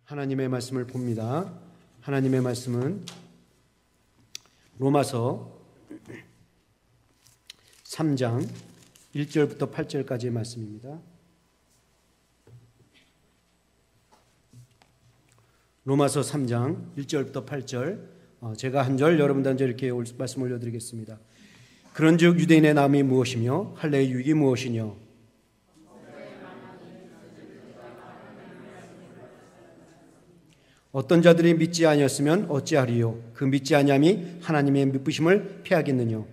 하나님의 말씀을 봅니다. 하나님의 말씀은 로마서 3장 1절부터 8절까지의 말씀입니다. 로마서 3장 1절부터 8절, 제가 한 절, 여러분도 한 절 이렇게 말씀 올려드리겠습니다. 그런즉 유대인의 남이 무엇이며 할례의 유익이 무엇이뇨? 어떤 자들이 믿지 아니었으면 어찌하리요? 그 믿지 아니함이 하나님의 미쁘심을 피하겠느냐?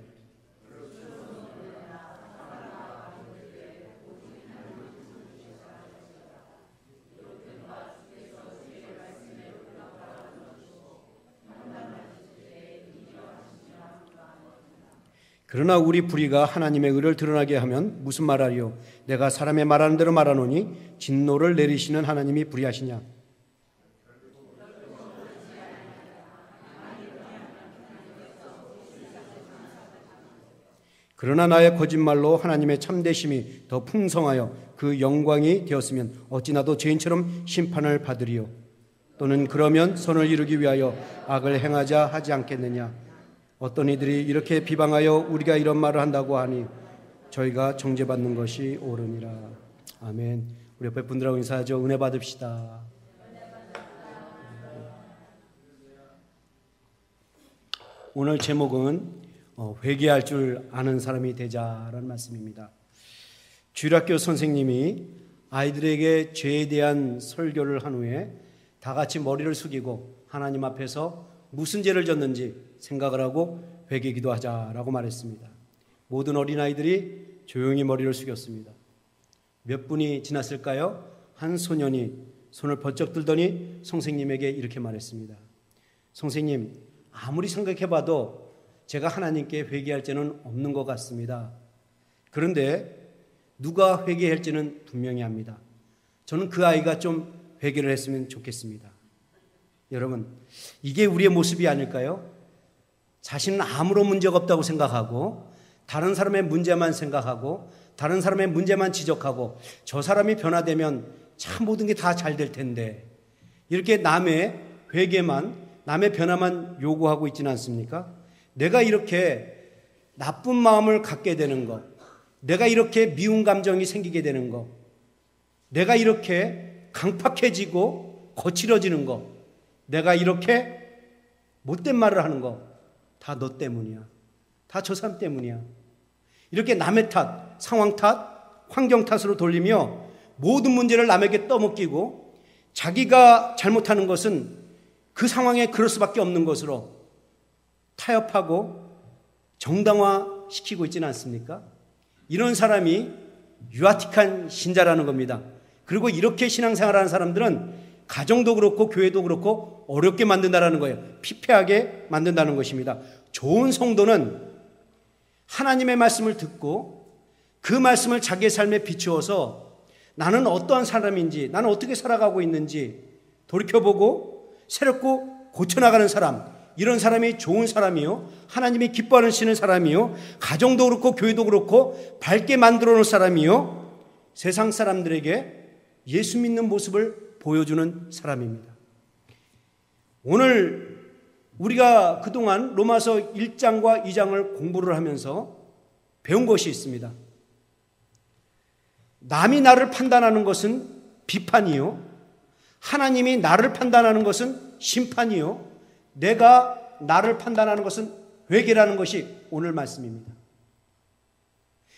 그러나 우리 불의가 하나님의 의를 드러나게 하면 무슨 말하리요? 내가 사람의 말하는 대로 말하노니 진노를 내리시는 하나님이 불의하시냐? 그러나 나의 거짓말로 하나님의 참되심이 더 풍성하여 그 영광이 되었으면 어찌 나도 죄인처럼 심판을 받으리요? 또는 그러면 선을 이루기 위하여 악을 행하자 하지 않겠느냐? 어떤 이들이 이렇게 비방하여 우리가 이런 말을 한다고 하니 저희가 정죄받는 것이 옳으니라. 아멘. 우리 옆에 분들하고 인사하죠. 은혜 받읍시다. 오늘 제목은 회개할 줄 아는 사람이 되자라는 말씀입니다. 주일학교 선생님이 아이들에게 죄에 대한 설교를 한 후에 다 같이 머리를 숙이고 하나님 앞에서 무슨 죄를 졌는지 생각을 하고 회개 기도하자라고 말했습니다. 모든 어린아이들이 조용히 머리를 숙였습니다. 몇 분이 지났을까요? 한 소년이 손을 번쩍 들더니 선생님에게 이렇게 말했습니다. 선생님, 아무리 생각해봐도 제가 하나님께 회개할 죄는 없는 것 같습니다. 그런데 누가 회개할지는 분명히 합니다. 저는 그 아이가 좀 회개를 했으면 좋겠습니다. 여러분, 이게 우리의 모습이 아닐까요? 자신은 아무런 문제가 없다고 생각하고 다른 사람의 문제만 생각하고 다른 사람의 문제만 지적하고 저 사람이 변화되면 참 모든 게 다 잘 될 텐데 이렇게 남의 회개만, 남의 변화만 요구하고 있지는 않습니까? 내가 이렇게 나쁜 마음을 갖게 되는 것, 내가 이렇게 미운 감정이 생기게 되는 것, 내가 이렇게 강팍해지고 거칠어지는 것, 내가 이렇게 못된 말을 하는 거 다 너 때문이야. 다 저 사람 때문이야. 이렇게 남의 탓, 상황 탓, 환경 탓으로 돌리며 모든 문제를 남에게 떠넘기고 자기가 잘못하는 것은 그 상황에 그럴 수밖에 없는 것으로 타협하고 정당화시키고 있지는 않습니까? 이런 사람이 유아틱한 신자라는 겁니다. 그리고 이렇게 신앙생활하는 사람들은 가정도 그렇고 교회도 그렇고 어렵게 만든다는 거예요. 피폐하게 만든다는 것입니다. 좋은 성도는 하나님의 말씀을 듣고 그 말씀을 자기의 삶에 비추어서 나는 어떠한 사람인지, 나는 어떻게 살아가고 있는지 돌이켜보고 새롭고 고쳐나가는 사람, 이런 사람이 좋은 사람이요, 하나님이 기뻐하시는 사람이요, 가정도 그렇고 교회도 그렇고 밝게 만들어 놓은 사람이요, 세상 사람들에게 예수 믿는 모습을 보여주는 사람입니다. 오늘 우리가 그동안 로마서 1장과 2장을 공부를 하면서 배운 것이 있습니다. 남이 나를 판단하는 것은 비판이요, 하나님이 나를 판단하는 것은 심판이요, 내가 나를 판단하는 것은 회개라는 것이 오늘 말씀입니다.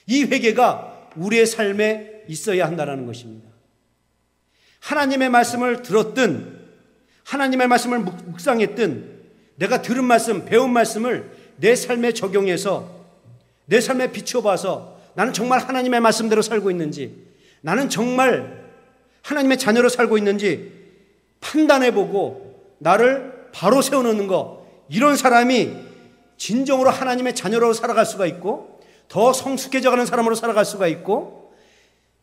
이 회개가 우리의 삶에 있어야 한다는 것입니다. 하나님의 말씀을 들었든 하나님의 말씀을 묵상했든 내가 들은 말씀, 배운 말씀을 내 삶에 적용해서 내 삶에 비춰봐서 나는 정말 하나님의 말씀대로 살고 있는지, 나는 정말 하나님의 자녀로 살고 있는지 판단해보고 나를 바로 세워놓는 것, 이런 사람이 진정으로 하나님의 자녀로 살아갈 수가 있고 더 성숙해져가는 사람으로 살아갈 수가 있고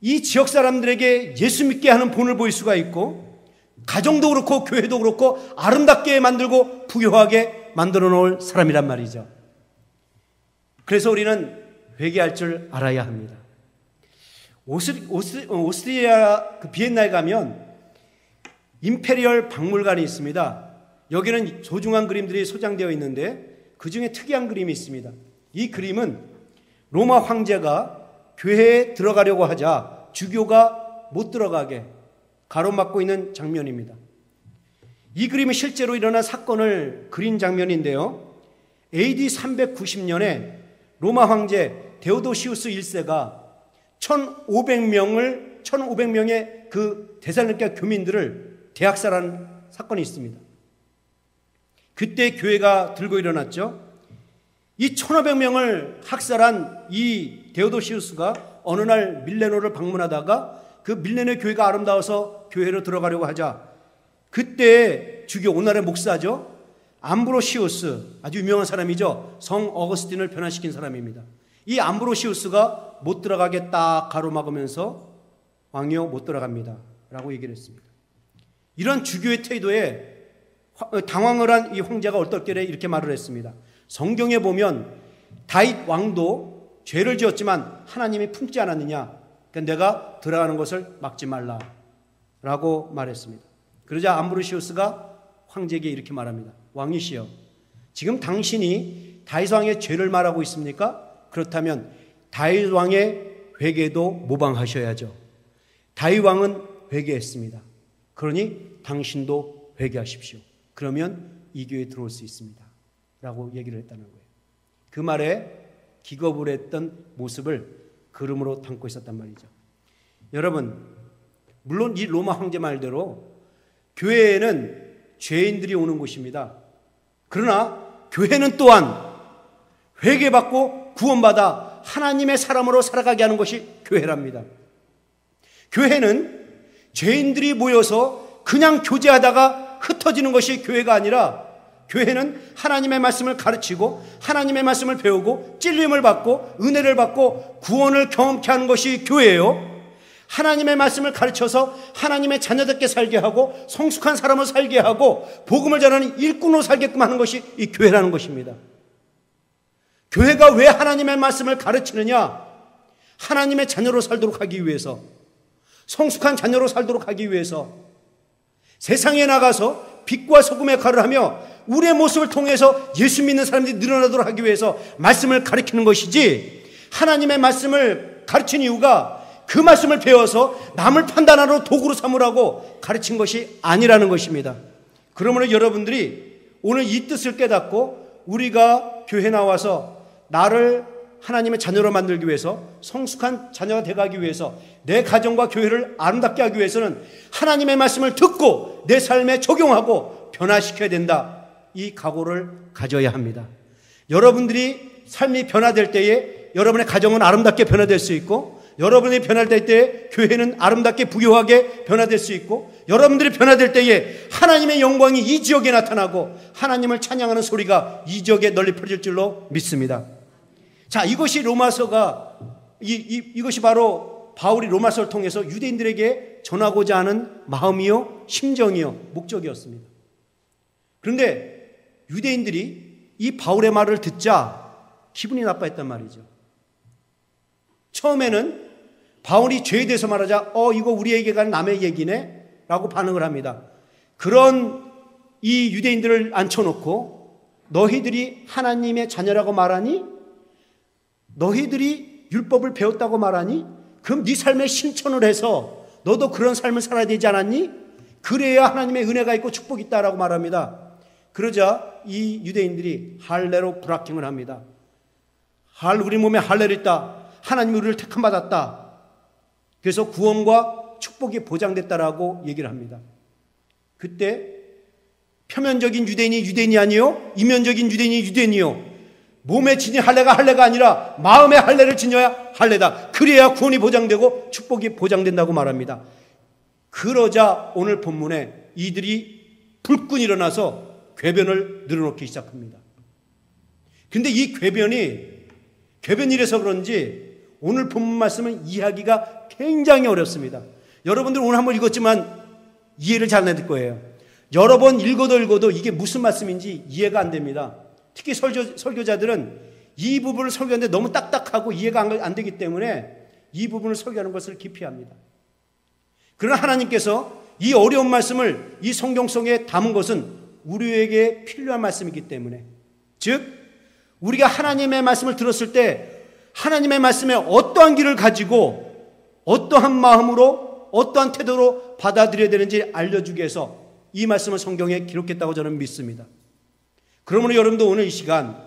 이 지역 사람들에게 예수 믿게 하는 본을 보일 수가 있고 가정도 그렇고 교회도 그렇고 아름답게 만들고 부유하게 만들어 놓을 사람이란 말이죠. 그래서 우리는 회개할 줄 알아야 합니다. 오스트리아 비엔나에 가면 임페리얼 박물관이 있습니다. 여기는 소중한 그림들이 소장되어 있는데 그 중에 특이한 그림이 있습니다. 이 그림은 로마 황제가 교회에 들어가려고 하자 주교가 못 들어가게 가로막고 있는 장면입니다. 이 그림이 실제로 일어난 사건을 그린 장면인데요. AD 390년에 로마 황제 데오도시우스 1세가 1500명의 그 데살로니가 교민들을 대학살한 사건이 있습니다. 그때 교회가 들고 일어났죠. 이 1500명을 학살한 이 데오도시우스가 어느 날 밀레노를 방문하다가 그 밀레노 교회가 아름다워서 교회로 들어가려고 하자 그때 주교 오늘의 목사죠. 암브로시우스, 아주 유명한 사람이죠. 성 어거스틴을 변화시킨 사람입니다. 이 암브로시우스가 못 들어가게 딱 가로막으면서 왕이여 못 들어갑니다 라고 얘기를 했습니다. 이런 주교의 태도에 당황을 한 이 황제가 얼떨결에 이렇게 말을 했습니다. 성경에 보면 다윗 왕도 죄를 지었지만 하나님이 품지 않았느냐, 그러니까 내가 들어가는 것을 막지 말라 라고 말했습니다. 그러자 암브로시우스가 황제에게 이렇게 말합니다. 왕이시여, 지금 당신이 다윗 왕의 죄를 말하고 있습니까? 그렇다면 다윗 왕의 회개도 모방하셔야죠. 다윗 왕은 회개했습니다. 그러니 당신도 회개하십시오. 그러면 이 교회에 들어올 수 있습니다 라고 얘기를 했다는 거예요. 그 말에 기겁을 했던 모습을 그림으로 담고 있었단 말이죠. 여러분, 물론 이 로마 황제 말대로 교회에는 죄인들이 오는 곳입니다. 그러나 교회는 또한 회개받고 구원받아 하나님의 사람으로 살아가게 하는 것이 교회랍니다. 교회는 죄인들이 모여서 그냥 교제하다가 흩어지는 것이 교회가 아니라, 교회는 하나님의 말씀을 가르치고 하나님의 말씀을 배우고 찔림을 받고 은혜를 받고 구원을 경험케 하는 것이 교회예요. 하나님의 말씀을 가르쳐서 하나님의 자녀답게 살게 하고 성숙한 사람을 살게 하고 복음을 전하는 일꾼으로 살게끔 하는 것이 이 교회라는 것입니다. 교회가 왜 하나님의 말씀을 가르치느냐? 하나님의 자녀로 살도록 하기 위해서, 성숙한 자녀로 살도록 하기 위해서, 세상에 나가서 빛과 소금의 역할을 하며 우리의 모습을 통해서 예수 믿는 사람들이 늘어나도록 하기 위해서 말씀을 가르치는 것이지, 하나님의 말씀을 가르친 이유가 그 말씀을 배워서 남을 판단하러 도구로 삼으라고 가르친 것이 아니라는 것입니다. 그러므로 여러분들이 오늘 이 뜻을 깨닫고 우리가 교회 나와서 나를 하나님의 자녀로 만들기 위해서, 성숙한 자녀가 되어가기 위해서, 내 가정과 교회를 아름답게 하기 위해서는 하나님의 말씀을 듣고 내 삶에 적용하고 변화시켜야 된다, 이 각오를 가져야 합니다. 여러분들이 삶이 변화될 때에 여러분의 가정은 아름답게 변화될 수 있고, 여러분이 변화될 때에 교회는 아름답게 부유하게 변화될 수 있고, 여러분들이 변화될 때에 하나님의 영광이 이 지역에 나타나고 하나님을 찬양하는 소리가 이 지역에 널리 퍼질 줄로 믿습니다. 자, 이것이 로마서가 이것이 바로 바울이 로마서를 통해서 유대인들에게 전하고자 하는 마음이요, 심정이요, 목적이었습니다. 그런데 유대인들이 이 바울의 말을 듣자 기분이 나빠했단 말이죠. 처음에는 바울이 죄에 대해서 말하자 이거 우리 얘기가 남의 얘기네 라고 반응을 합니다. 그런 이 유대인들을 앉혀놓고 너희들이 하나님의 자녀라고 말하니? 너희들이 율법을 배웠다고 말하니? 그럼 네 삶에 실천을 해서 너도 그런 삶을 살아야 되지 않았니? 그래야 하나님의 은혜가 있고 축복이 있다라고 말합니다. 그러자 이 유대인들이 할례로 브라킹을 합니다. 우리 몸에 할례를 있다. 하나님이 우리를 택함받았다. 그래서 구원과 축복이 보장됐다라고 얘기를 합니다. 그때 표면적인 유대인이 유대인이 아니요, 이면적인 유대인이 유대인이요, 몸에 지닌 할례가 할례가 아니라 마음의 할례를 지녀야 할례다. 그래야 구원이 보장되고 축복이 보장된다고 말합니다. 그러자 오늘 본문에 이들이 불끈 일어나서 궤변을 늘어놓기 시작합니다. 근데 이 궤변이라서 그런지 오늘 본문 말씀은 이해하기가 굉장히 어렵습니다. 여러분들 오늘 한번 읽었지만 이해를 잘 안 될 거예요. 여러 번 읽어도 이게 무슨 말씀인지 이해가 안 됩니다. 특히 설교자들은 이 부분을 설교하는데 너무 딱딱하고 이해가 안 되기 때문에 이 부분을 설교하는 것을 기피합니다. 그러나 하나님께서 이 어려운 말씀을 이 성경 속에 담은 것은 우리에게 필요한 말씀이기 때문에, 즉 우리가 하나님의 말씀을 들었을 때 하나님의 말씀에 어떠한 길을 가지고 어떠한 마음으로 어떠한 태도로 받아들여야 되는지 알려주기 위해서 이 말씀을 성경에 기록했다고 저는 믿습니다. 그러므로 여러분도 오늘 이 시간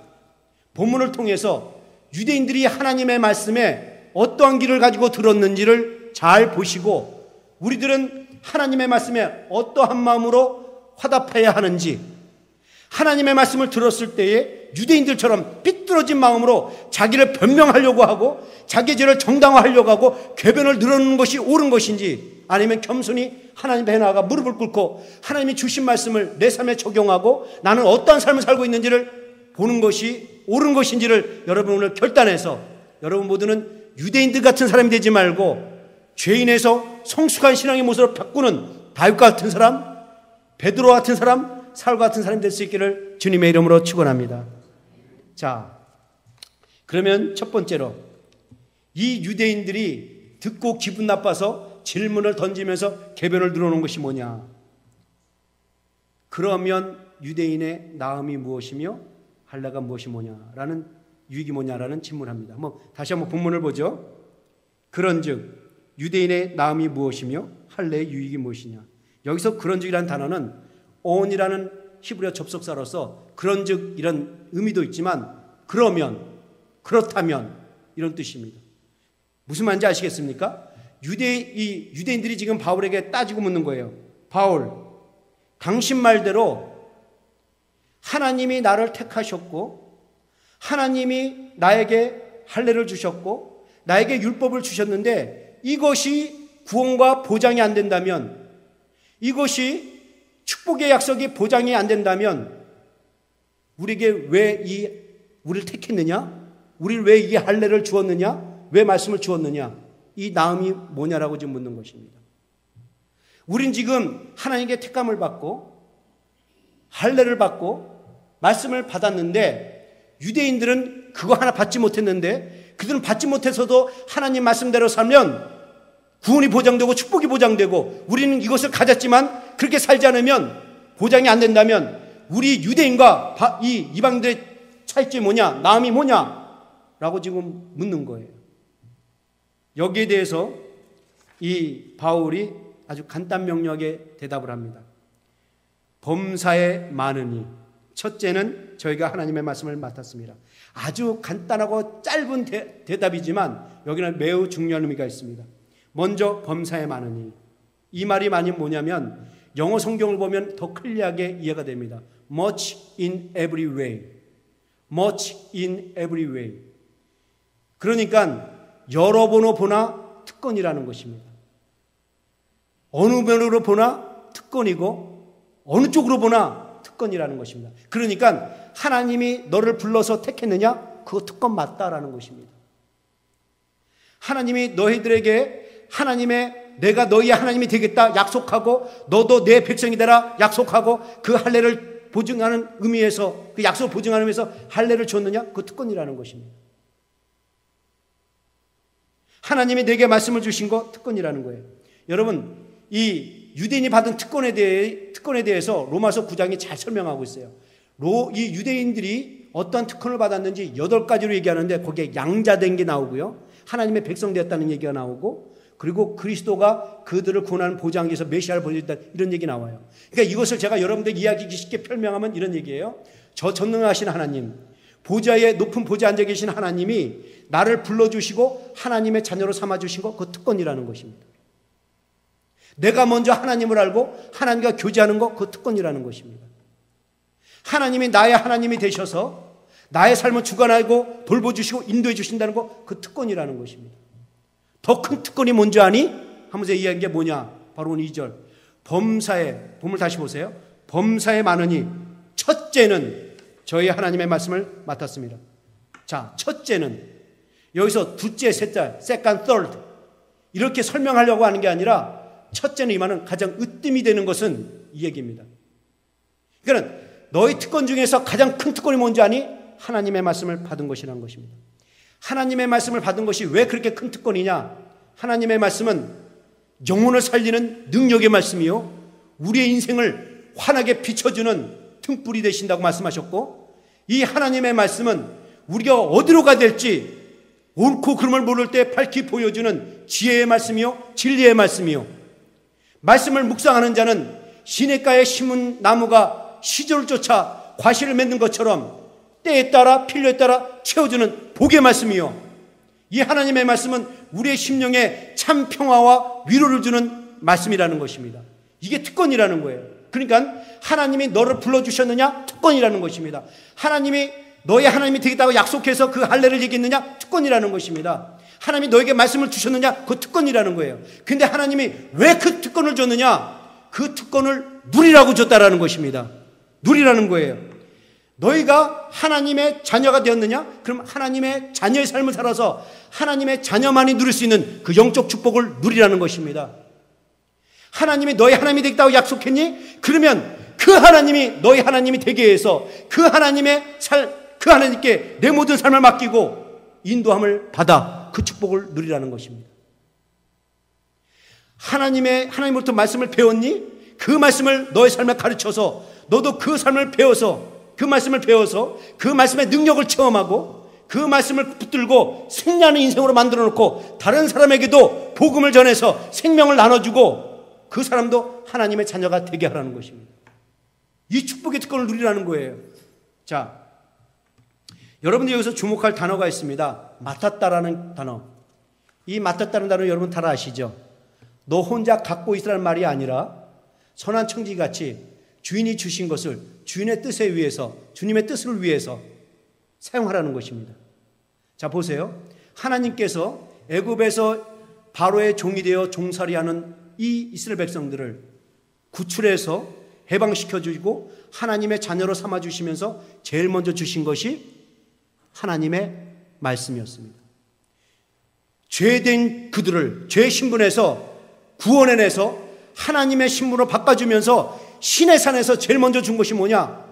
본문을 통해서 유대인들이 하나님의 말씀에 어떠한 길을 가지고 들었는지를 잘 보시고, 우리들은 하나님의 말씀에 어떠한 마음으로 화답해야 하는지, 하나님의 말씀을 들었을 때에 유대인들처럼 삐뚤어진 마음으로 자기를 변명하려고 하고 자기 죄를 정당화하려고 하고 궤변을 늘어놓는 것이 옳은 것인지, 아니면 겸손히 하나님 앞에 나아가 무릎을 꿇고 하나님이 주신 말씀을 내 삶에 적용하고 나는 어떠한 삶을 살고 있는지를 보는 것이 옳은 것인지를 여러분 오늘 결단해서, 여러분 모두는 유대인들 같은 사람이 되지 말고 죄인에서 성숙한 신앙의 모습으로 바꾸는 다윗과 같은 사람, 베드로 같은 사람, 사울과 같은 사람이 될 수 있기를 주님의 이름으로 축원합니다. 자, 그러면 첫 번째로 이 유대인들이 듣고 기분 나빠서 질문을 던지면서 궤변을 늘어놓은 것이 뭐냐? 그러면 유대인의 나음이 무엇이며 할례가 무엇이 뭐냐라는 유익이 뭐냐라는 질문합니다. 다시 한번 본문을 보죠. 그런즉 유대인의 나음이 무엇이며 할례의 유익이 무엇이냐? 여기서 그런즉이라는 단어는 on이라는 히브리어 접속사로서 그런즉 이런 의미도 있지만 그러면, 그렇다면 이런 뜻입니다. 무슨 말인지 아시겠습니까? 유대인들이 지금 바울에게 따지고 묻는 거예요. 바울, 당신 말대로 하나님이 나를 택하셨고 하나님이 나에게 할례를 주셨고 나에게 율법을 주셨는데 이것이 구원과 보장이 안 된다면, 이것이 축복의 약속이 보장이 안 된다면 우리에게 왜 우리를 택했느냐? 우리를 왜 이 할례를 주었느냐? 왜 말씀을 주었느냐? 이 나음이 뭐냐라고 지금 묻는 것입니다. 우린 지금 하나님께 택감을 받고 할례를 받고 말씀을 받았는데 유대인들은 그거 하나 받지 못했는데, 그들은 받지 못해서도 하나님 말씀대로 살면 구원이 보장되고 축복이 보장되고, 우리는 이것을 가졌지만 그렇게 살지 않으면 보장이 안 된다면 우리 유대인과 이 이방인들의 차이점이 뭐냐? 나음이 뭐냐? 라고 지금 묻는 거예요. 여기에 대해서 이 바울이 아주 간단 명료하게 대답을 합니다. 범사에 많으니, 첫째는 저희가 하나님의 말씀을 맡았습니다. 아주 간단하고 짧은 대답이지만 여기는 매우 중요한 의미가 있습니다. 먼저 범사에 많으니, 이 말이 많이 뭐냐면 영어 성경을 보면 더 클리어하게 이해가 됩니다. Much in every way. Much in every way. 그러니까 여러 번호 보나 특권이라는 것입니다. 어느 면으로 보나 특권이고 어느 쪽으로 보나 특권이라는 것입니다. 그러니까 하나님이 너를 불러서 택했느냐? 그거 특권 맞다라는 것입니다. 하나님이 너희들에게 내가 너희의 하나님이 되겠다 약속하고 너도 내 백성이 되라 약속하고 그 할례를 보증하는 의미에서, 그 약속을 보증하는 의미에서 할례를 줬느냐? 그 특권이라는 것입니다. 하나님이 내게 말씀을 주신 거 특권이라는 거예요. 여러분, 이 유대인이 받은 특권에 대해서 로마서 9장이 잘 설명하고 있어요. 이 유대인들이 어떤 특권을 받았는지 8가지로 얘기하는데 거기에 양자된 게 나오고요, 하나님의 백성 되었다는 얘기가 나오고, 그리고 그리스도가 그들을 구원하는 보장에서 메시아를 보여줬다, 이런 얘기 나와요. 그러니까 이것을 제가 여러분들 이야기 쉽게 설명하면 이런 얘기예요. 저 전능하신 하나님, 높은 보좌에 앉아 계신 하나님이 나를 불러주시고 하나님의 자녀로 삼아주신 거, 그 특권이라는 것입니다. 내가 먼저 하나님을 알고 하나님과 교제하는 거, 그 특권이라는 것입니다. 하나님이 나의 하나님이 되셔서 나의 삶을 주관하고 돌보주시고 인도해 주신다는 거, 그 특권이라는 것입니다. 더 큰 특권이 뭔지 아니? 하면서 이야기한 게 뭐냐? 바로 오늘 2절. 범사에, 본문을 다시 보세요. 범사에 많으니 첫째는 저희 하나님의 말씀을 맡았습니다. 자, 첫째는 여기서 둘째, 셋째, second, third 이렇게 설명하려고 하는 게 아니라 첫째는 이 말은 가장 으뜸이 되는 것은 이 얘기입니다. 그러니까 너희 특권 중에서 가장 큰 특권이 뭔지 아니? 하나님의 말씀을 받은 것이라는 것입니다. 하나님의 말씀을 받은 것이 왜 그렇게 큰 특권이냐? 하나님의 말씀은 영혼을 살리는 능력의 말씀이요, 우리의 인생을 환하게 비춰주는 등불이 되신다고 말씀하셨고, 이 하나님의 말씀은 우리가 어디로 가야 될지 옳고 그름을 모를 때 밝히 보여주는 지혜의 말씀이요, 진리의 말씀이요, 말씀을 묵상하는 자는 시냇가에 심은 나무가 시절을 쫓아 과실을 맺는 것처럼 때에 따라 필요에 따라 채워주는 복의 말씀이요, 이 하나님의 말씀은 우리의 심령에 참 평화와 위로를 주는 말씀이라는 것입니다. 이게 특권이라는 거예요. 그러니까 하나님이 너를 불러주셨느냐? 특권이라는 것입니다. 하나님이 너의 하나님이 되겠다고 약속해서 그 할례를 얘기했느냐? 특권이라는 것입니다. 하나님이 너에게 말씀을 주셨느냐? 그 특권이라는 거예요. 근데 하나님이 왜 그 특권을 줬느냐? 그 특권을 누리라고 줬다라는 것입니다. 누리라는 거예요. 너희가 하나님의 자녀가 되었느냐? 그럼 하나님의 자녀의 삶을 살아서 하나님의 자녀만이 누릴 수 있는 그 영적 축복을 누리라는 것입니다. 하나님이 너희 하나님이 되겠다고 약속했니? 그러면 그 하나님이 너희 하나님이 되게 해서 그 하나님께 내 모든 삶을 맡기고 인도함을 받아 그 축복을 누리라는 것입니다. 하나님으로부터 말씀을 배웠니? 그 말씀을 너의 삶에 가르쳐서 너도 그 삶을 배워서 그 말씀의 능력을 체험하고 그 말씀을 붙들고 승리하는 인생으로 만들어 놓고 다른 사람에게도 복음을 전해서 생명을 나눠주고 그 사람도 하나님의 자녀가 되게 하라는 것입니다. 이 축복의 특권을 누리라는 거예요. 자, 여러분들 여기서 주목할 단어가 있습니다. 맡았다라는 단어. 이 맡았다는 단어 여러분 다 아시죠? 너 혼자 갖고 있으라는 말이 아니라 선한 청지기같이 주인이 주신 것을 주인의 뜻에 의해서, 주님의 뜻을 위해서 사용하라는 것입니다. 자, 보세요. 하나님께서 애굽에서 바로의 종이 되어 종살이하는 이 이스라엘 백성들을 구출해서 해방시켜주고 하나님의 자녀로 삼아주시면서 제일 먼저 주신 것이 하나님의 말씀이었습니다. 죄된 그들을 죄의 신분에서 구원해내서 하나님의 신분으로 바꿔주면서 신의 산에서 제일 먼저 준 것이 뭐냐?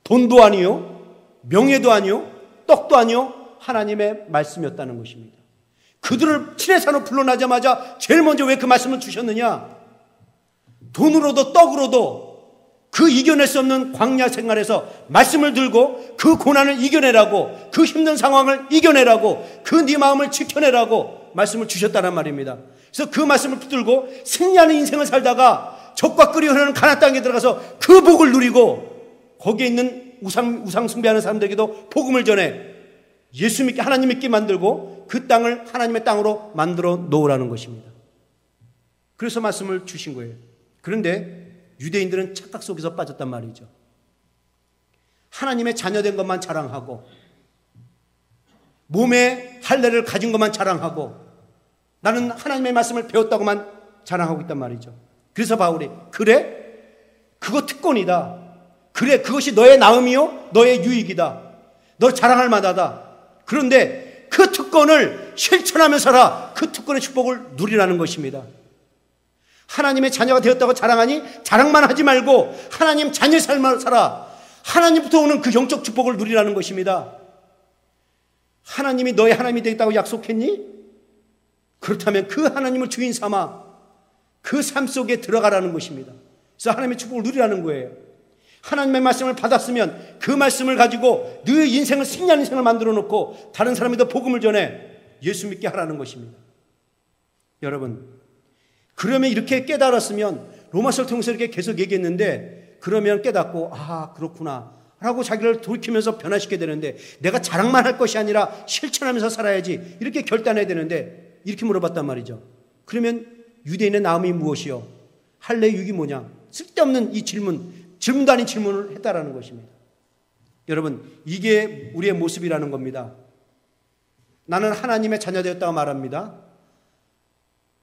돈도 아니요, 명예도 아니요, 떡도 아니요, 하나님의 말씀이었다는 것입니다. 그들을 신의 산으로 불러나자마자 제일 먼저 왜 그 말씀을 주셨느냐? 돈으로도 떡으로도 그 이겨낼 수 없는 광야 생활에서 말씀을 들고 그 고난을 이겨내라고, 그 힘든 상황을 이겨내라고, 그 네 마음을 지켜내라고 말씀을 주셨다는 말입니다. 그래서 그 말씀을 붙들고 승리하는 인생을 살다가 적과 끓이 흐르는 가나안 땅에 들어가서 그 복을 누리고 거기에 있는 우상 숭배하는 사람들에게도 복음을 전해 예수 믿게, 하나님 믿게 만들고 그 땅을 하나님의 땅으로 만들어 놓으라는 것입니다. 그래서 말씀을 주신 거예요. 그런데 유대인들은 착각 속에서 빠졌단 말이죠. 하나님의 자녀된 것만 자랑하고 몸에 할례를 가진 것만 자랑하고 나는 하나님의 말씀을 배웠다고만 자랑하고 있단 말이죠. 그래서 바울이 그래? 그거 특권이다. 그래, 그것이 너의 나음이요, 너의 유익이다. 너 자랑할 만하다. 그런데 그 특권을 실천하며 살아. 그 특권의 축복을 누리라는 것입니다. 하나님의 자녀가 되었다고 자랑하니 자랑만 하지 말고 하나님 자녀의 삶을 살아. 하나님부터 오는 그 영적 축복을 누리라는 것입니다. 하나님이 너의 하나님이 되겠다고 약속했니? 그렇다면 그 하나님을 주인 삼아 그 삶 속에 들어가라는 것입니다. 그래서 하나님의 축복을 누리라는 거예요. 하나님의 말씀을 받았으면 그 말씀을 가지고 너의 인생을 승리하는 인생을 만들어 놓고 다른 사람에게 복음을 전해 예수 믿게 하라는 것입니다. 여러분, 그러면 이렇게 깨달았으면 로마서를 통해서 이렇게 계속 얘기했는데 그러면 깨닫고 아 그렇구나 라고 자기를 돌이키면서 변화시켜야 되는데 내가 자랑만 할 것이 아니라 실천하면서 살아야지 이렇게 결단해야 되는데 이렇게 물어봤단 말이죠. 그러면 유대인의 나음이 무엇이요? 할례 유익이 뭐냐? 쓸데없는 이 질문도 아닌 질문을 했다라는 것입니다. 여러분, 이게 우리의 모습이라는 겁니다. 나는 하나님의 자녀 되었다고 말합니다.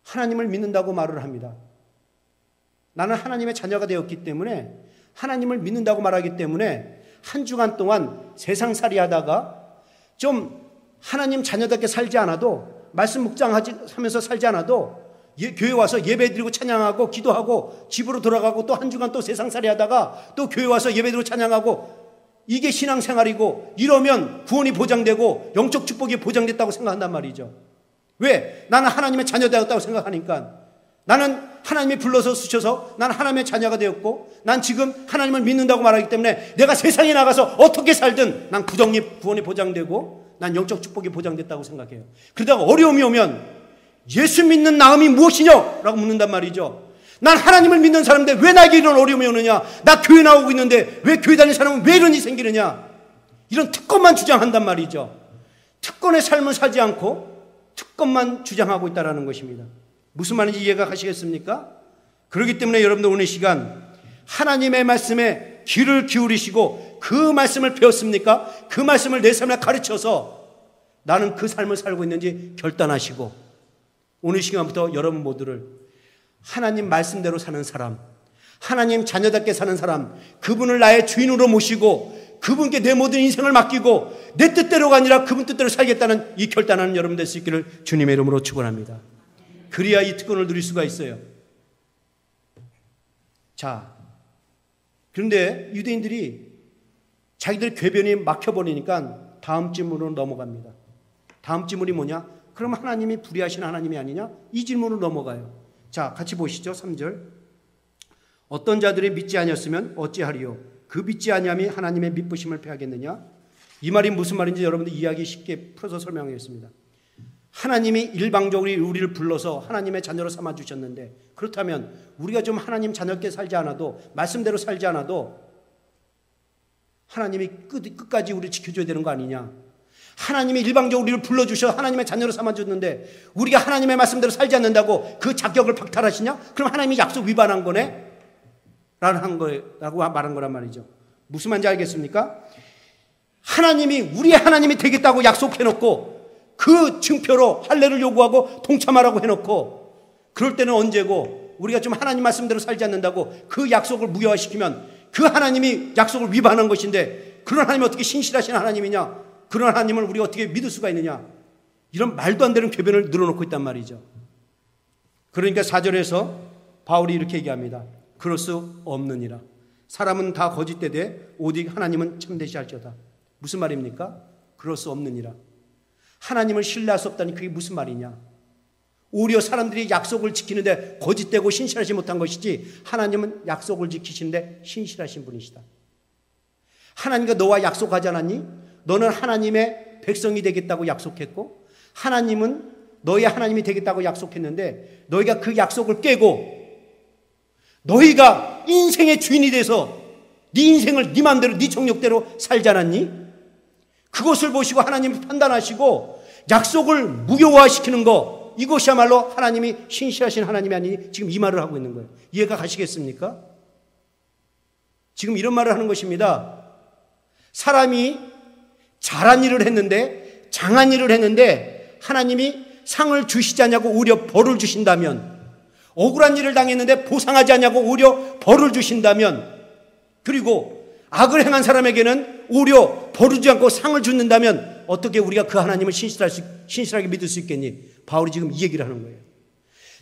하나님을 믿는다고 말을 합니다. 나는 하나님의 자녀가 되었기 때문에 하나님을 믿는다고 말하기 때문에 한 주간 동안 세상살이 하다가 좀 하나님 자녀답게 살지 않아도 말씀 묵상하면서 살지 않아도 교회 와서 예배드리고 찬양하고 기도하고 집으로 돌아가고 또 한 주간 또 세상살이 하다가 또 교회 와서 예배드리고 찬양하고 이게 신앙생활이고 이러면 구원이 보장되고 영적 축복이 보장됐다고 생각한단 말이죠. 왜? 나는 하나님의 자녀 되었다고 생각하니까 나는 하나님이 불러서 쓰셔서 난 하나님의 자녀가 되었고 난 지금 하나님을 믿는다고 말하기 때문에 내가 세상에 나가서 어떻게 살든 난 구원이 보장되고 난 영적 축복이 보장됐다고 생각해요. 그러다가 어려움이 오면 예수 믿는 나음이 무엇이냐? 라고 묻는단 말이죠. 난 하나님을 믿는 사람인데 왜 나에게 이런 어려움이 오느냐? 나 교회 나오고 있는데 왜 교회 다니는 사람은 왜 이런 일이 생기느냐? 이런 특권만 주장한단 말이죠. 특권의 삶을 살지 않고 특권만 주장하고 있다는 것입니다. 무슨 말인지 이해가 가시겠습니까? 그렇기 때문에 여러분들 오늘 시간 하나님의 말씀에 귀를 기울이시고 그 말씀을 배웠습니까? 그 말씀을 내 삶에 가르쳐서 나는 그 삶을 살고 있는지 결단하시고 오늘 시간부터 여러분 모두를 하나님 말씀대로 사는 사람, 하나님 자녀답게 사는 사람, 그분을 나의 주인으로 모시고 그분께 내 모든 인생을 맡기고 내 뜻대로가 아니라 그분 뜻대로 살겠다는 이 결단하는 여러분 될 수 있기를 주님의 이름으로 축원합니다. 그래야 이 특권을 누릴 수가 있어요. 자, 그런데 유대인들이 자기들 궤변이 막혀버리니까 다음 질문으로 넘어갑니다. 다음 질문이 뭐냐? 그럼 하나님이 불의하신 하나님이 아니냐? 이 질문으로 넘어가요. 자, 같이 보시죠. 3절. 어떤 자들이 믿지 아니었으면 어찌하리요? 그 믿지 아니함이 하나님의 미쁘심을 패하겠느냐? 이 말이 무슨 말인지 여러분들 이야기 쉽게 풀어서 설명하겠습니다. 하나님이 일방적으로 우리를 불러서 하나님의 자녀로 삼아주셨는데 그렇다면 우리가 좀 하나님 자녀께 살지 않아도 말씀대로 살지 않아도 하나님이 끝까지 우리를 지켜줘야 되는 거 아니냐? 하나님이 일방적으로 우리를 불러주셔 하나님의 자녀로 삼아줬는데 우리가 하나님의 말씀대로 살지 않는다고 그 자격을 박탈하시냐? 그럼 하나님이 약속 위반한 거네? 라고 말한 거란 말이죠. 무슨 말인지 알겠습니까? 하나님이 우리의 하나님이 되겠다고 약속해놓고 그 증표로 할례를 요구하고 동참하라고 해놓고 그럴 때는 언제고 우리가 좀 하나님 말씀대로 살지 않는다고 그 약속을 무효화시키면 그 하나님이 약속을 위반한 것인데 그런 하나님이 어떻게 신실하신 하나님이냐? 그런 하나님을 우리가 어떻게 믿을 수가 있느냐? 이런 말도 안 되는 궤변을 늘어놓고 있단 말이죠. 그러니까 4절에서 바울이 이렇게 얘기합니다. 그럴 수 없느니라. 사람은 다 거짓되되 오직 하나님은 참되시 할지어다. 무슨 말입니까? 그럴 수 없느니라. 하나님을 신뢰할 수 없다니 그게 무슨 말이냐? 오히려 사람들이 약속을 지키는데 거짓되고 신실하지 못한 것이지 하나님은 약속을 지키시는데 신실하신 분이시다. 하나님과 너와 약속하지 않았니? 너는 하나님의 백성이 되겠다고 약속했고 하나님은 너의 하나님이 되겠다고 약속했는데 너희가 그 약속을 깨고 너희가 인생의 주인이 돼서 네 인생을 네 마음대로 네 정욕대로 살지 않았니? 그것을 보시고 하나님이 판단하시고 약속을 무효화시키는 거 이것이야말로 하나님이 신실하신 하나님이 아니니 지금 이 말을 하고 있는 거예요. 이해가 가시겠습니까? 지금 이런 말을 하는 것입니다. 사람이 잘한 일을 했는데 장한 일을 했는데 하나님이 상을 주시지 않냐고 오히려 벌을 주신다면 억울한 일을 당했는데 보상하지 않냐고 오히려 벌을 주신다면 그리고 악을 행한 사람에게는 오히려 벌을 주지 않고 상을 주는다면 어떻게 우리가 그 하나님을 신실하게 믿을 수 있겠니? 바울이 지금 이 얘기를 하는 거예요.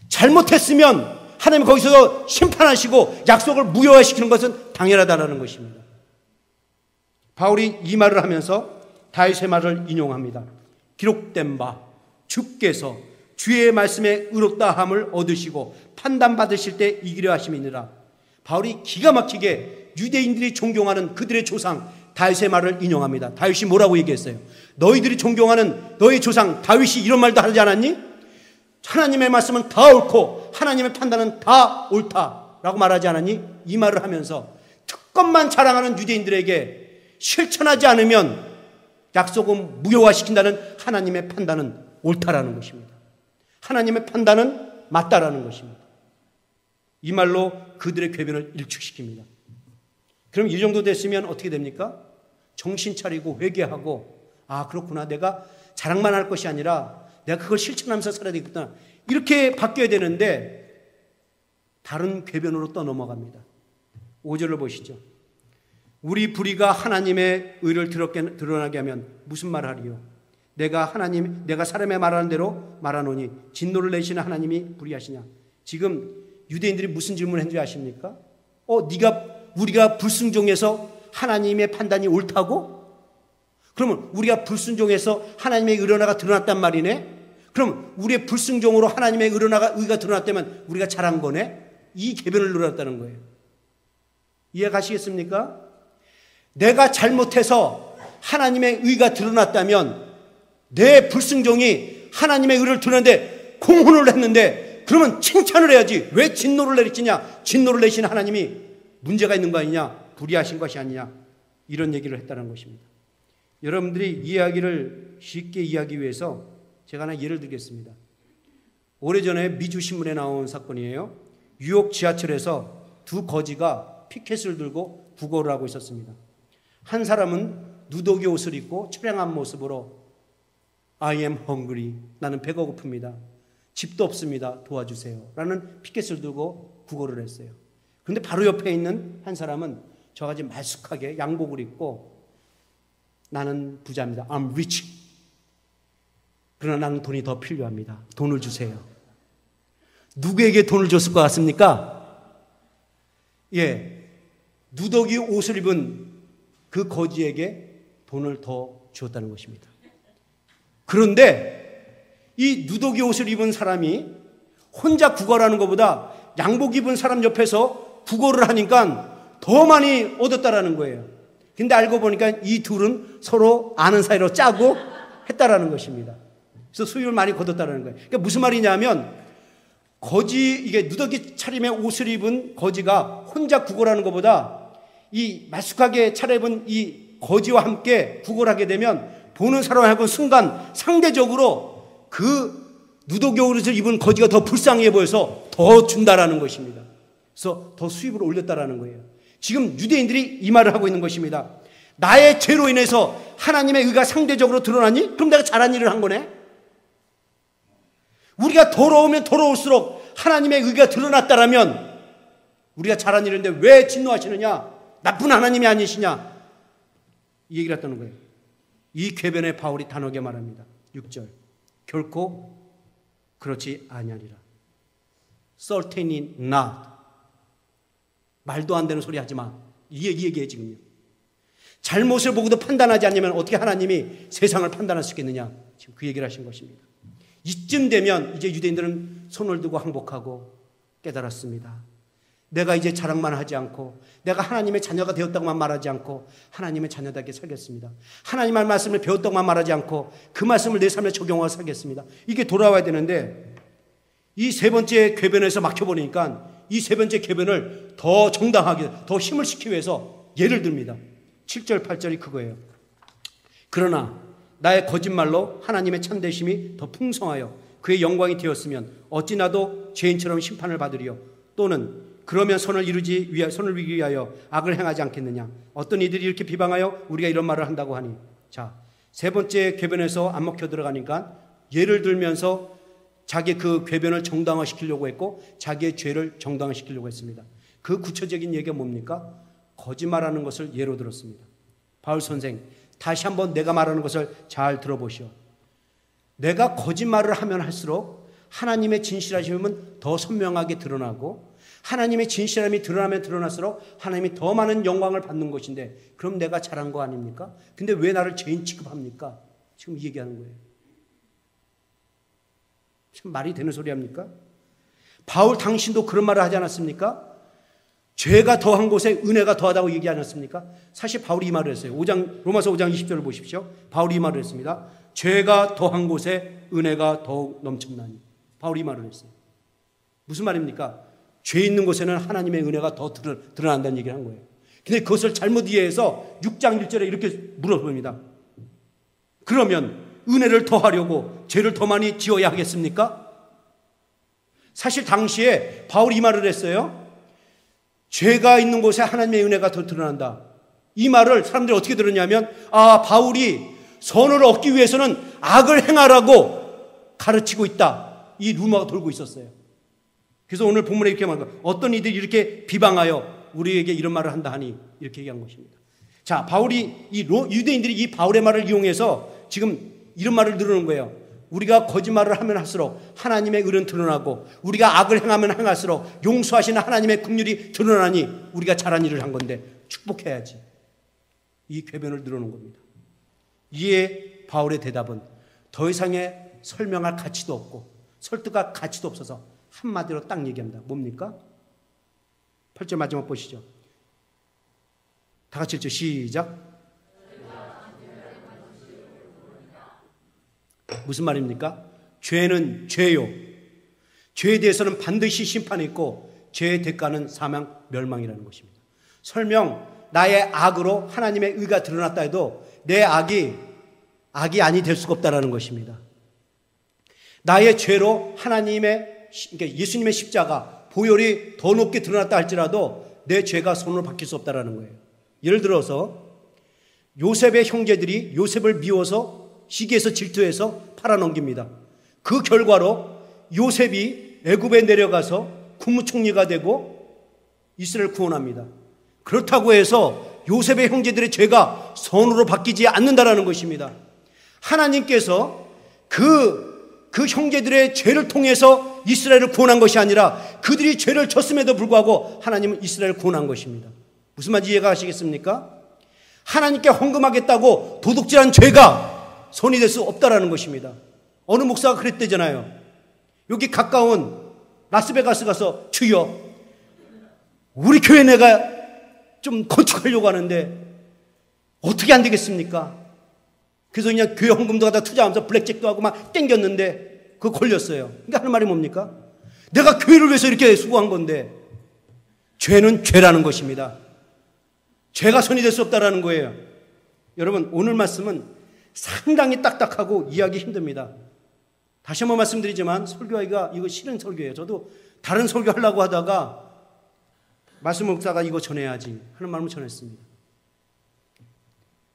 잘못했으면 하나님 거기서 심판하시고 약속을 무효화시키는 것은 당연하다는 것입니다. 바울이 이 말을 하면서 다윗의 말을 인용합니다. 기록된 바 주께서 주의 말씀에 의롭다함을 얻으시고 판단받으실 때 이기려 하심이니라. 바울이 기가 막히게 유대인들이 존경하는 그들의 조상 다윗의 말을 인용합니다. 다윗이 뭐라고 얘기했어요? 너희들이 존경하는 너희 조상 다윗이 이런 말도 하지 않았니? 하나님의 말씀은 다 옳고 하나님의 판단은 다 옳다라고 말하지 않았니? 이 말을 하면서 특권만 자랑하는 유대인들에게 실천하지 않으면 약속은 무효화시킨다는 하나님의 판단은 옳다라는 것입니다. 하나님의 판단은 맞다라는 것입니다. 이 말로 그들의 궤변을 일축시킵니다. 그럼 이 정도 됐으면 어떻게 됩니까? 정신 차리고 회개하고 아 그렇구나 내가 자랑만 할 것이 아니라 내가 그걸 실천하면서 살아야 되겠구나 이렇게 바뀌어야 되는데 다른 궤변으로 떠넘어갑니다. 5절을 보시죠. 우리 불의가 하나님의 의를 드러나게 하면 무슨 말하리요? 내가 사람의 말하는 대로 말하노니 진노를 내시는 하나님이 불의하시냐? 지금 유대인들이 무슨 질문을 했는지 아십니까? 우리가 불순종해서 하나님의 판단이 옳다고? 그러면 우리가 불순종해서 하나님의 의로나가 드러났단 말이네? 그럼 우리의 불순종으로 하나님의 의가 드러났다면 우리가 잘한 거네? 이 궤변을 늘어났다는 거예요. 이해 가시겠습니까? 내가 잘못해서 하나님의 의가 드러났다면 내 불순종이 하나님의 의를 드러냈는데 공헌을 했는데 그러면 칭찬을 해야지. 왜 진노를 내리치냐? 진노를 내신 하나님이 문제가 있는 거 아니냐? 불의하신 것이 아니냐? 이런 얘기를 했다는 것입니다. 여러분들이 이야기를 쉽게 이해하기 위해서 제가 하나 예를 들겠습니다. 오래전에 미주신문에 나온 사건이에요. 뉴욕 지하철에서 두 거지가 피켓을 들고 구걸을 하고 있었습니다. 한 사람은 누더기 옷을 입고 처량한 모습으로 I am hungry. 나는 배가 고픕니다. 집도 없습니다. 도와주세요. 라는 피켓을 들고 구걸을 했어요. 그런데 바로 옆에 있는 한 사람은 저같이 말쑥하게 양복을 입고 나는 부자입니다. I'm rich. 그러나 나는 돈이 더 필요합니다. 돈을 주세요. 누구에게 돈을 줬을 것 같습니까? 예, 누더기 옷을 입은 그 거지에게 돈을 더 주었다는 것입니다. 그런데 이 누더기 옷을 입은 사람이 혼자 구걸하는 것보다 양복 입은 사람 옆에서 구걸을 하니까 더 많이 얻었다라는 거예요. 근데 알고 보니까 이 둘은 서로 아는 사이로 짜고 했다라는 것입니다. 그래서 수익을 많이 거뒀다라는 거예요. 그러니까 무슨 말이냐면 이게 누더기 차림의 옷을 입은 거지가 혼자 구걸하는 것보다 이 말쑥하게 차려입은 이 거지와 함께 구걸하게 되면 보는 사람하고 순간 상대적으로 그 누더기 옷을 입은 거지가 더 불쌍해 보여서 더 준다라는 것입니다. 그래서 더 수입을 올렸다라는 거예요. 지금 유대인들이 이 말을 하고 있는 것입니다. 나의 죄로 인해서 하나님의 의가 상대적으로 드러나니? 그럼 내가 잘한 일을 한 거네? 우리가 더러우면 더러울수록 하나님의 의가 드러났다라면 우리가 잘한 일인데 왜 진노하시느냐? 나쁜 하나님이 아니시냐? 이 얘기를 했다는 거예요. 이 궤변에 바울이 단호하게 말합니다. 6절. 결코 그렇지 아니하리라. Certainly not. 말도 안 되는 소리 하지 마. 이 얘기해 지금요. 잘못을 보고도 판단하지 않으면 어떻게 하나님이 세상을 판단할 수 있겠느냐. 지금 그 얘기를 하신 것입니다. 이쯤 되면 이제 유대인들은 손을 들고 항복하고 깨달았습니다. 내가 이제 자랑만 하지 않고 내가 하나님의 자녀가 되었다고만 말하지 않고 하나님의 자녀답게 살겠습니다. 하나님의 말씀을 배웠다고만 말하지 않고 그 말씀을 내 삶에 적용하고 살겠습니다. 이게 돌아와야 되는데 이 세 번째 궤변에서 막혀버리니까 이 세 번째 궤변을 더 정당하게 더 힘을 시키기 위해서 예를 듭니다. 7절 8절이 그거예요. 그러나 나의 거짓말로 하나님의 참되심이 더 풍성하여 그의 영광이 되었으면 어찌 나도 죄인처럼 심판을 받으리요. 또는 그러면 선을 이루기 위하여 악을 행하지 않겠느냐. 어떤 이들이 이렇게 비방하여 우리가 이런 말을 한다고 하니. 자, 세 번째 궤변에서 안 먹혀 들어가니까 예를 들면서 자기 그 궤변을 정당화시키려고 했고 자기의 죄를 정당화시키려고 했습니다. 그 구체적인 얘기가 뭡니까? 거짓말하는 것을 예로 들었습니다. 바울 선생, 다시 한번 내가 말하는 것을 잘 들어보시오. 내가 거짓말을 하면 할수록 하나님의 진실하심은 더 선명하게 드러나고 하나님의 진실함이 드러나면 드러날수록 하나님이 더 많은 영광을 받는 것인데 그럼 내가 잘한 거 아닙니까? 근데 왜 나를 죄인 취급합니까? 지금 이 얘기하는 거예요. 참 말이 되는 소리 합니까? 바울 당신도 그런 말을 하지 않았습니까? 죄가 더한 곳에 은혜가 더하다고 얘기하지 않았습니까? 사실 바울이 이 말을 했어요. 로마서 5장 20절을 보십시오. 바울이 이 말을 했습니다. 죄가 더한 곳에 은혜가 더욱 넘쳤나니. 바울이 이 말을 했어요. 무슨 말입니까? 죄 있는 곳에는 하나님의 은혜가 더 드러난다는 얘기를 한 거예요. 근데 그것을 잘못 이해해서 6장 1절에 이렇게 물어봅니다. 그러면 은혜를 더하려고 죄를 더 많이 지어야 하겠습니까? 사실 당시에 바울이 이 말을 했어요. 죄가 있는 곳에 하나님의 은혜가 더 드러난다. 이 말을 사람들이 어떻게 들었냐면 바울이 선을 얻기 위해서는 악을 행하라고 가르치고 있다. 이 루머가 돌고 있었어요. 그래서 오늘 본문에 이렇게 말한 거예요. 어떤 이들이 이렇게 비방하여 우리에게 이런 말을 한다 하니 이렇게 얘기한 것입니다. 자, 유대인들이 이 바울의 말을 이용해서 지금 이런 말을 늘어놓은 거예요. 우리가 거짓말을 하면 할수록 하나님의 의는 드러나고 우리가 악을 행하면 행할수록 용서하시는 하나님의 긍휼이 드러나니 우리가 잘한 일을 한 건데 축복해야지. 이 궤변을 늘어놓은 겁니다. 이에 바울의 대답은 더 이상의 설명할 가치도 없고 설득할 가치도 없어서 한마디로 딱 얘기합니다. 뭡니까? 8절 마지막 보시죠. 다 같이 읽죠. 시작. 무슨 말입니까? 죄는 죄요. 죄에 대해서는 반드시 심판이 있고 죄의 대가는 사망, 멸망이라는 것입니다. 설령 나의 악으로 하나님의 의가 드러났다 해도 내 악이 아니 될 수가 없다는 것입니다. 나의 죄로 하나님의, 그러니까 예수님의 십자가, 보혈이 더 높게 드러났다 할지라도 내 죄가 손으로 바뀔 수 없다는 거예요. 예를 들어서 요셉의 형제들이 요셉을 미워서 시기에서 질투해서 팔아넘깁니다. 그 결과로 요셉이 애굽에 내려가서 국무총리가 되고 이스라엘을 구원합니다. 그렇다고 해서 요셉의 형제들의 죄가 선으로 바뀌지 않는다라는 것입니다. 하나님께서 그 형제들의 죄를 통해서 이스라엘을 구원한 것이 아니라 그들이 죄를 졌음에도 불구하고 하나님은 이스라엘을 구원한 것입니다. 무슨 말인지 이해가 가시겠습니까? 하나님께 헌금하겠다고 도둑질한 죄가 선이 될 수 없다라는 것입니다. 어느 목사가 그랬대잖아요. 여기 가까운 라스베가스 가서 주여 우리 교회 내가 좀 건축하려고 하는데 어떻게 안 되겠습니까? 그래서 그냥 교회 헌금도 갖다 투자하면서 블랙잭도 하고 막 땡겼는데 그거 걸렸어요. 그러니까 하는 말이 뭡니까? 내가 교회를 위해서 이렇게 수고한 건데 죄는 죄라는 것입니다. 죄가 선이 될 수 없다라는 거예요. 여러분 오늘 말씀은 상당히 딱딱하고 이해하기 힘듭니다. 다시 한번 말씀드리지만 설교하기가 이거 싫은 설교예요. 저도 다른 설교 하려고 하다가 말씀 목사가 이거 전해야지 하는 마음을 전했습니다.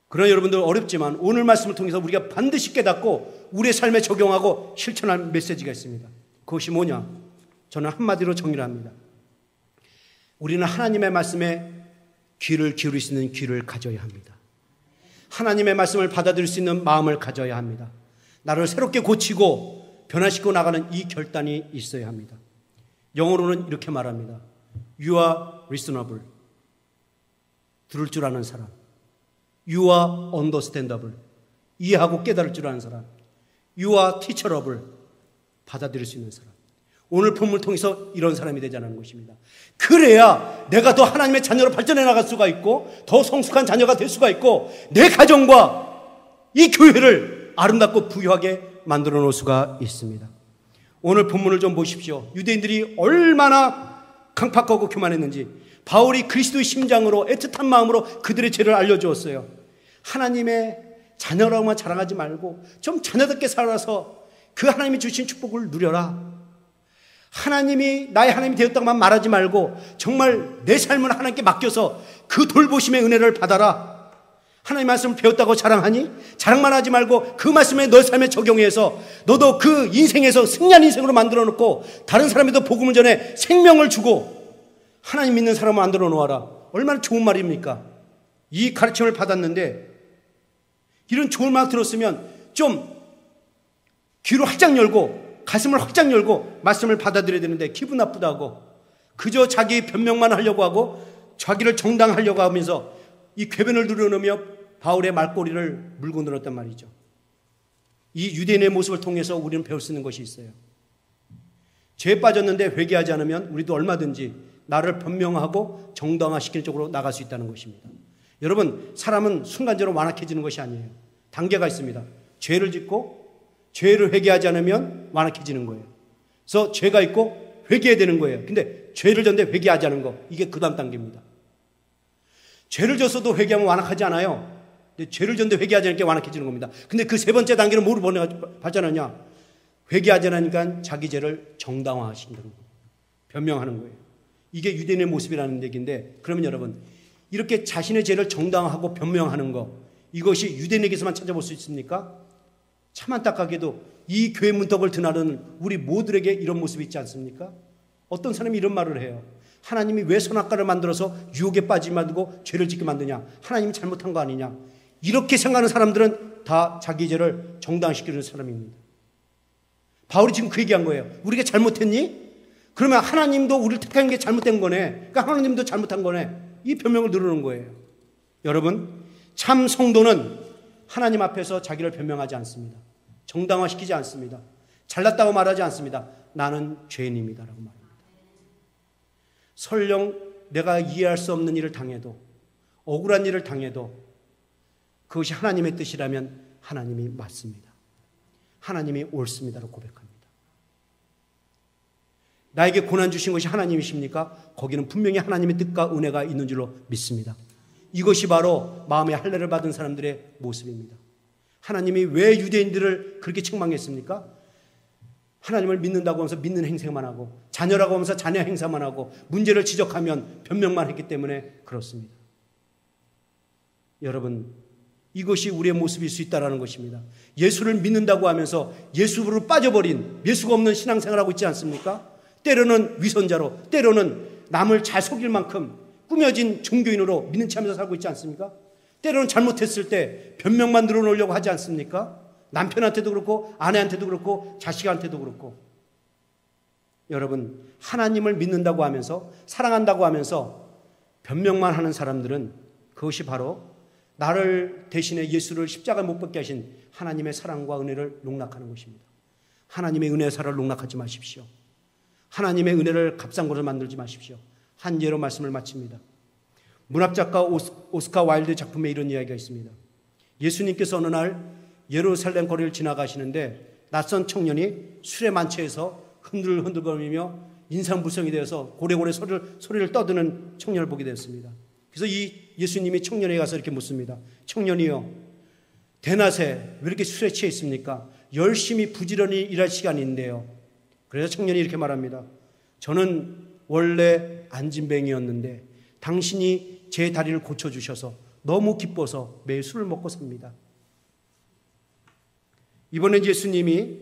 그러나 여러분들 어렵지만 오늘 말씀을 통해서 우리가 반드시 깨닫고 우리의 삶에 적용하고 실천할 메시지가 있습니다. 그것이 뭐냐? 저는 한마디로 정리를 합니다. 우리는 하나님의 말씀에 귀를 기울일 수 있는 귀를 가져야 합니다. 하나님의 말씀을 받아들일 수 있는 마음을 가져야 합니다. 나를 새롭게 고치고 변화시키고 나가는 이 결단이 있어야 합니다. 영어로는 이렇게 말합니다. You are reasonable. 들을 줄 아는 사람. You are understandable. 이해하고 깨달을 줄 아는 사람. You are teachable. 받아들일 수 있는 사람. 오늘 본문을 통해서 이런 사람이 되자는 것입니다. 그래야 내가 더 하나님의 자녀로 발전해 나갈 수가 있고 더 성숙한 자녀가 될 수가 있고 내 가정과 이 교회를 아름답고 부유하게 만들어 놓을 수가 있습니다. 오늘 본문을 좀 보십시오. 유대인들이 얼마나 강팍하고 교만했는지 바울이 그리스도의 심장으로 애틋한 마음으로 그들의 죄를 알려주었어요. 하나님의 자녀라고만 자랑하지 말고 좀 자녀답게 살아서 그 하나님이 주신 축복을 누려라. 하나님이 나의 하나님이 되었다고만 말하지 말고 정말 내 삶을 하나님께 맡겨서 그 돌보심의 은혜를 받아라. 하나님 말씀을 배웠다고 자랑하니? 자랑만 하지 말고 그 말씀에 너 삶에 적용해서 너도 그 인생에서 승리한 인생으로 만들어 놓고 다른 사람에도 복음을 전해 생명을 주고 하나님 믿는 사람을 만들어 놓아라. 얼마나 좋은 말입니까? 이 가르침을 받았는데 이런 좋은 말 들었으면 좀 귀를 활짝 열고 가슴을 활짝 열고 말씀을 받아들여야 되는데 기분 나쁘다고 그저 자기 변명만 하려고 하고 자기를 정당하려고 하면서 이 궤변을 누려놓으며 바울의 말꼬리를 물고 늘었단 말이죠. 이 유대인의 모습을 통해서 우리는 배울 수 있는 것이 있어요. 죄에 빠졌는데 회개하지 않으면 우리도 얼마든지 나를 변명하고 정당화시키는 쪽으로 나갈 수 있다는 것입니다. 여러분 사람은 순간적으로 완악해지는 것이 아니에요. 단계가 있습니다. 죄를 짓고 죄를 회개하지 않으면 완악해지는 거예요. 그래서 죄가 있고 회개해야 되는 거예요. 근데 죄를 졌는데 회개하지 않은 거 이게 그 다음 단계입니다. 죄를 졌어도 회개하면 완악하지 않아요. 근데 죄를 졌는데 회개하지 않으니까 완악해지는 겁니다. 근데 그 세 번째 단계는 뭐로 발전하냐? 회개하지 않으니까 자기 죄를 정당화하신다는 거예요. 변명하는 거예요. 이게 유대인의 모습이라는 얘기인데 그러면 여러분 이렇게 자신의 죄를 정당화하고 변명하는 거 이것이 유대인에게서만 찾아볼 수 있습니까? 참 안타깝게도 이 교회 문턱을 드나르는 우리 모두에게 이런 모습이 있지 않습니까? 어떤 사람이 이런 말을 해요. 하나님이 왜 선악과를 만들어서 유혹에 빠지게 만들고 죄를 짓게 만드냐? 하나님이 잘못한 거 아니냐? 이렇게 생각하는 사람들은 다 자기 죄를 정당시키는 사람입니다. 바울이 지금 그 얘기한 거예요. 우리가 잘못했니? 그러면 하나님도 우리를 택한 게 잘못된 거네. 그러니까 하나님도 잘못한 거네. 이 변명을 누르는 거예요. 여러분 참 성도는 하나님 앞에서 자기를 변명하지 않습니다. 정당화시키지 않습니다. 잘났다고 말하지 않습니다. 나는 죄인입니다 라고 말합니다. 설령 내가 이해할 수 없는 일을 당해도, 억울한 일을 당해도 그것이 하나님의 뜻이라면 하나님이 맞습니다. 하나님이 옳습니다라고 고백합니다. 나에게 고난 주신 것이 하나님이십니까? 거기는 분명히 하나님의 뜻과 은혜가 있는 줄로 믿습니다. 이것이 바로 마음의 할례를 받은 사람들의 모습입니다. 하나님이 왜 유대인들을 그렇게 책망했습니까? 하나님을 믿는다고 하면서 믿는 행세만 하고, 자녀라고 하면서 자녀 행사만 하고, 문제를 지적하면 변명만 했기 때문에 그렇습니다. 여러분, 이것이 우리의 모습일 수 있다는 것입니다. 예수를 믿는다고 하면서 예수로 빠져버린, 예수가 없는 신앙생활을 하고 있지 않습니까? 때로는 위선자로, 때로는 남을 잘 속일 만큼 꾸며진 종교인으로 믿는 체 하면서 살고 있지 않습니까? 때로는 잘못했을 때 변명만 늘어놓으려고 하지 않습니까? 남편한테도 그렇고 아내한테도 그렇고 자식한테도 그렇고. 여러분, 하나님을 믿는다고 하면서 사랑한다고 하면서 변명만 하는 사람들은 그것이 바로 나를 대신에 예수를 십자가에 못 박게 하신 하나님의 사랑과 은혜를 농락하는 것입니다. 하나님의 은혜의 사랑을 농락하지 마십시오. 하나님의 은혜를 값싼 것으로 만들지 마십시오. 한 예로 말씀을 마칩니다. 문학작가 오스카 와일드 작품에 이런 이야기가 있습니다. 예수님께서 어느 날 예루살렘 거리를 지나가시는데 낯선 청년이 술에 만취해서 흔들흔들거리며 인상불성이 되어서 고래고래 소리를 떠드는 청년을 보게 되었습니다. 그래서 이 예수님이 청년에게 가서 이렇게 묻습니다. 청년이요, 대낮에 왜 이렇게 술에 취해 있습니까? 열심히 부지런히 일할 시간인데요. 그래서 청년이 이렇게 말합니다. 저는 원래 안진뱅이였는데 당신이 제 다리를 고쳐주셔서 너무 기뻐서 매일 술을 먹고 삽니다. 이번엔 예수님이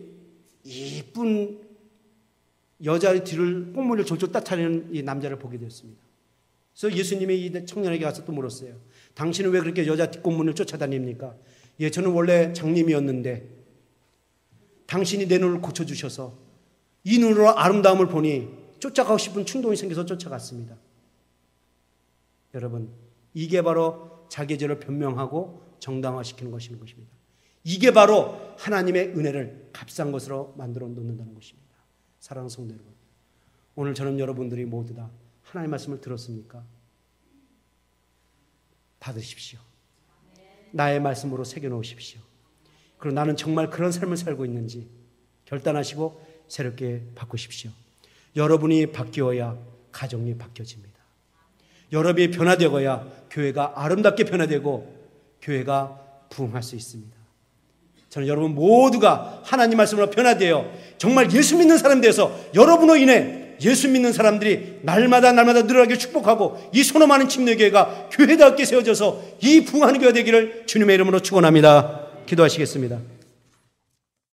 이쁜 여자의 뒤를 꽁무니를 졸졸 따타리는 이 남자를 보게 되었습니다. 그래서 예수님이 이 청년에게 가서 또 물었어요. 당신은 왜 그렇게 여자 뒷꽁무니를 쫓아다닙니까? 예, 저는 원래 장님이었는데 당신이 내 눈을 고쳐주셔서 이 눈으로 아름다움을 보니 쫓아가고 싶은 충동이 생겨서 쫓아갔습니다. 여러분, 이게 바로 자기의 죄를 변명하고 정당화시키는 것입니다. 이게 바로 하나님의 은혜를 값싼 것으로 만들어 놓는다는 것입니다. 사랑하는 성도 여러분, 오늘 저는 여러분들이 모두 다 하나님의 말씀을 들었습니까? 받으십시오. 나의 말씀으로 새겨놓으십시오. 그리고 나는 정말 그런 삶을 살고 있는지 결단하시고 새롭게 바꾸십시오. 여러분이 바뀌어야 가정이 바뀌어집니다. 여러분이 변화되어야 교회가 아름답게 변화되고 교회가 부흥할 수 있습니다. 저는 여러분 모두가 하나님 말씀으로 변화되어 정말 예수 믿는 사람 되어서 여러분으로 인해 예수 믿는 사람들이 날마다 늘어나게 축복하고 이 소노 많은 침례교회가 교회답게 세워져서 이 부흥하는 교회가 되기를 주님의 이름으로 축원합니다. 기도하시겠습니다.